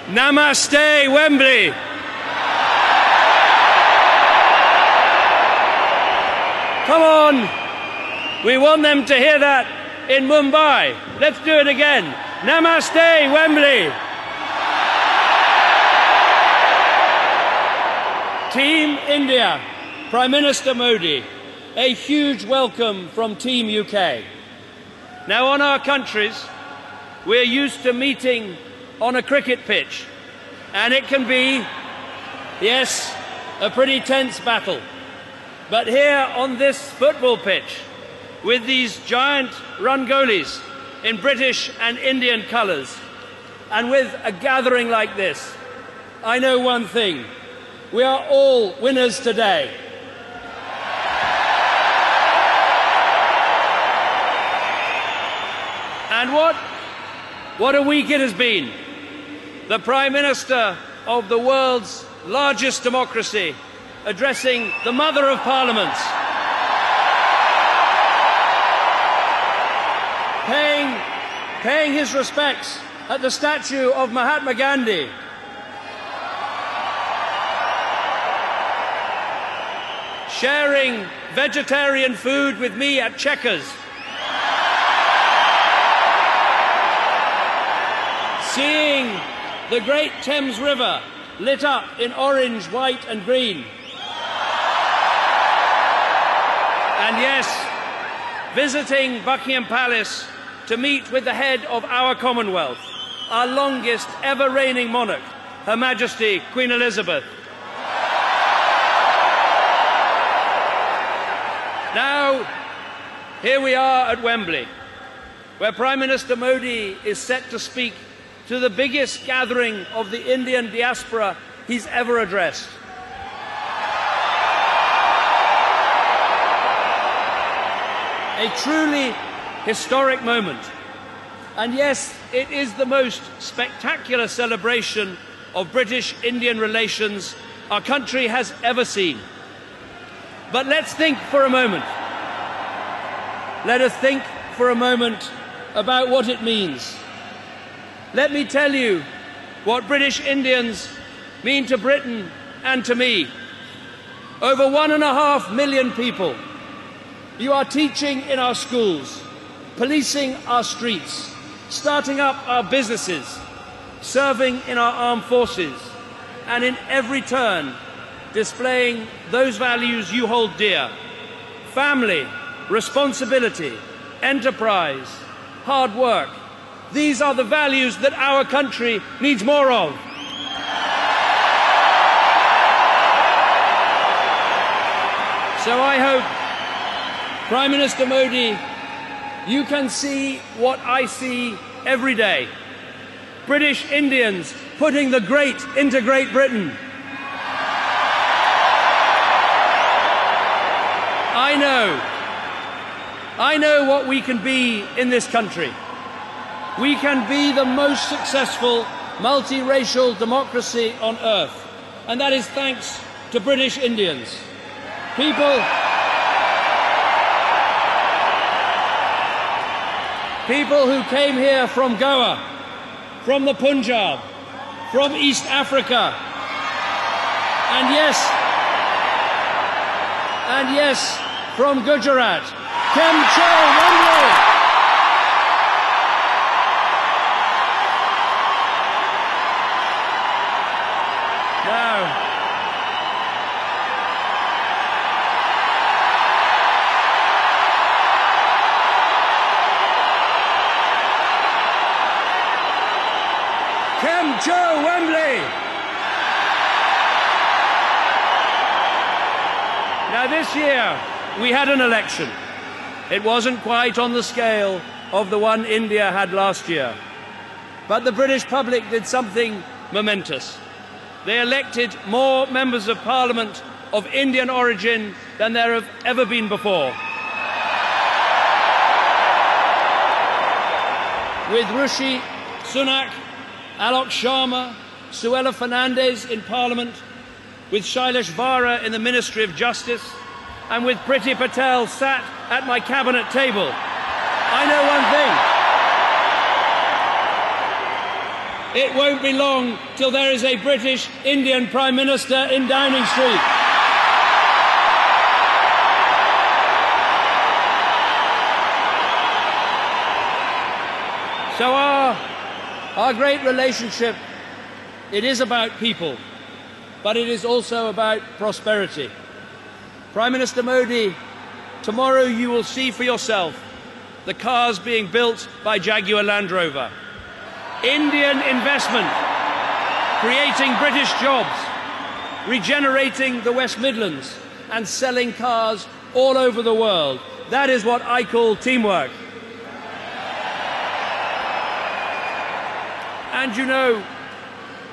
Namaste, Wembley. Come on. We want them to hear that in Mumbai. Let's do it again. Namaste, Wembley. Team India, Prime Minister Modi, a huge welcome from Team UK. Now, on our countries, we're used to meeting on a cricket pitch, and it can be, yes, a pretty tense battle. But here on this football pitch, with these giant Rangolis in British and Indian colours, and with a gathering like this, I know one thing: we are all winners today. And what a week it has been. The Prime Minister of the world's largest democracy addressing the Mother of Parliaments, paying his respects at the statue of Mahatma Gandhi, sharing vegetarian food with me at Chequers, seeing the great Thames River lit up in orange, white and green. And yes, visiting Buckingham Palace to meet with the head of our Commonwealth, our longest ever reigning monarch, Her Majesty Queen Elizabeth. Now, here we are at Wembley, where Prime Minister Modi is set to speak to the biggest gathering of the Indian diaspora he's ever addressed. A truly historic moment. And yes, it is the most spectacular celebration of British-Indian relations our country has ever seen. But let's think for a moment. Let us think for a moment about what it means. Let me tell you what British Indians mean to Britain and to me. Over 1.5 million people. You are teaching in our schools, policing our streets, starting up our businesses, serving in our armed forces, and in every turn displaying those values you hold dear: family, responsibility, enterprise, hard work. These are the values that our country needs more of. So I hope, Prime Minister Modi, you can see what I see every day. British Indians putting the great into Great Britain. I know what we can be in this country. We can be the most successful multiracial democracy on earth. And that is thanks to British Indians. People who came here from Goa, from the Punjab, from East Africa, and yes, from Gujarat. Kem Cho Wembley! Now, Kem Cho Wembley! Now this year we had an election. It wasn't quite on the scale of the one India had last year. But the British public did something momentous. They elected more members of Parliament of Indian origin than there have ever been before. With Rishi Sunak, Alok Sharma, Suella Fernandez in Parliament, with Shailesh Vara in the Ministry of Justice, and with Priti Patel sat at my cabinet table, I know one it won't be long till there is a British Indian Prime Minister in Downing Street. So our great relationship, it is about people, but it is also about prosperity. Prime Minister Modi, tomorrow you will see for yourself the cars being built by Jaguar Land Rover. Indian investment, creating British jobs, regenerating the West Midlands and selling cars all over the world. That is what I call teamwork. And you know,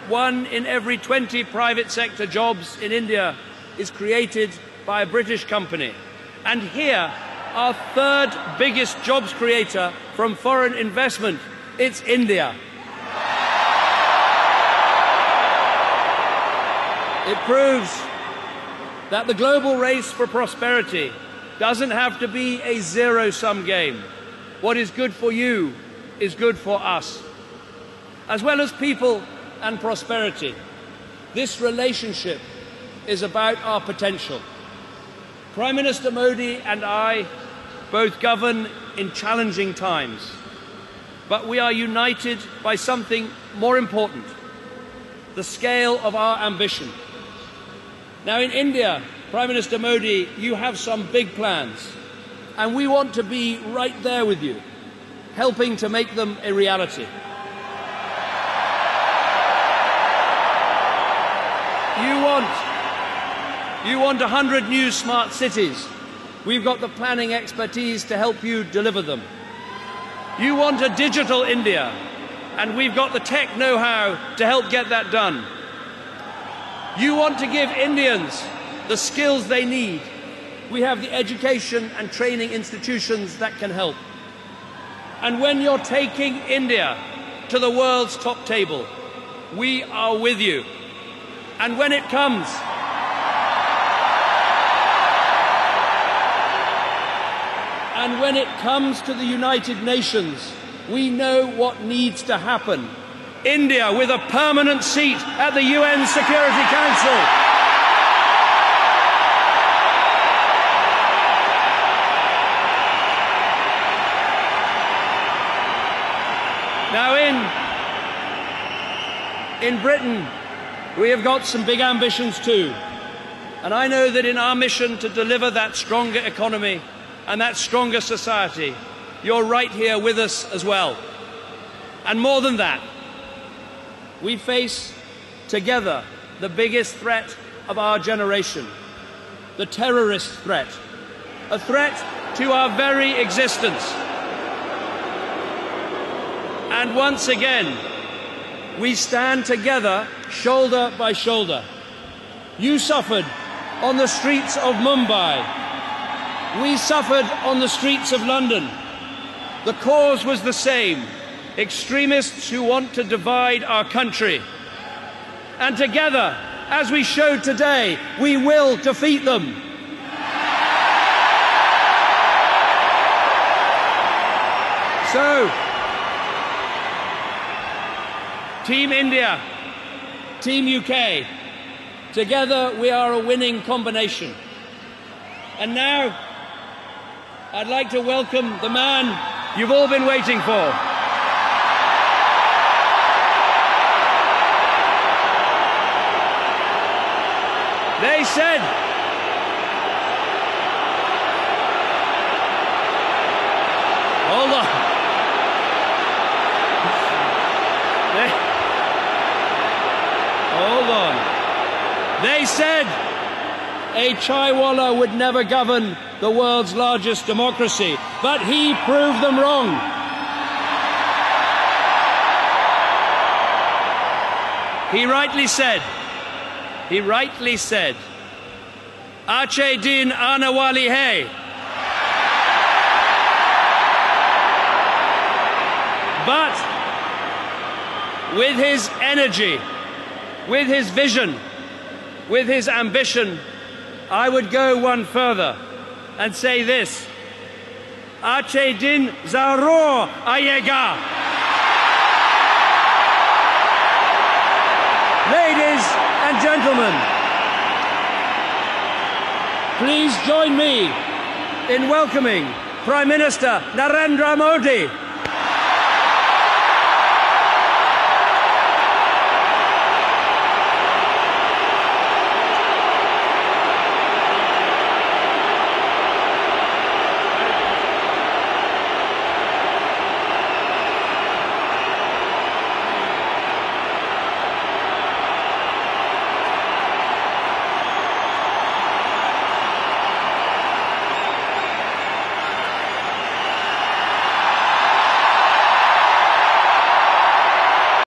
1 in every 20 private sector jobs in India is created by a British company. And here, our third biggest jobs creator from foreign investment, it's India. It proves that the global race for prosperity doesn't have to be a zero-sum game. What is good for you is good for us. As well as people and prosperity, this relationship is about our potential. Prime Minister Modi and I both govern in challenging times, but we are united by something more important, the scale of our ambition. Now in India, Prime Minister Modi, you have some big plans, and we want to be right there with you, helping to make them a reality. You want 100 new smart cities. We've got the planning expertise to help you deliver them. You want a digital India, and we've got the tech know-how to help get that done. You want to give Indians the skills they need. We have the education and training institutions that can help. And when you're taking India to the world's top table, we are with you. And when it comes to the United Nations, we know what needs to happen. India with a permanent seat at the UN Security Council. Now in Britain, we have got some big ambitions too. And I know that in our mission to deliver that stronger economy and that stronger society, you're right here with us as well. And more than that, we face together the biggest threat of our generation, the terrorist threat, a threat to our very existence. And once again, we stand together, shoulder by shoulder. You suffered on the streets of Mumbai. We suffered on the streets of London. The cause was the same: extremists who want to divide our country. And together, as we showed today, we will defeat them. So, Team India, Team UK, together we are a winning combination. And now, I'd like to welcome the man you've all been waiting for. They said, hold on. Hold on. They said a chaiwala would never govern the world's largest democracy, but he proved them wrong. He rightly said, Ache din aane wali hai. But with his energy, with his vision, with his ambition, I would go one further and say this: Ache din zarur aayega. gentlemen, please join me in welcoming Prime Minister Narendra Modi.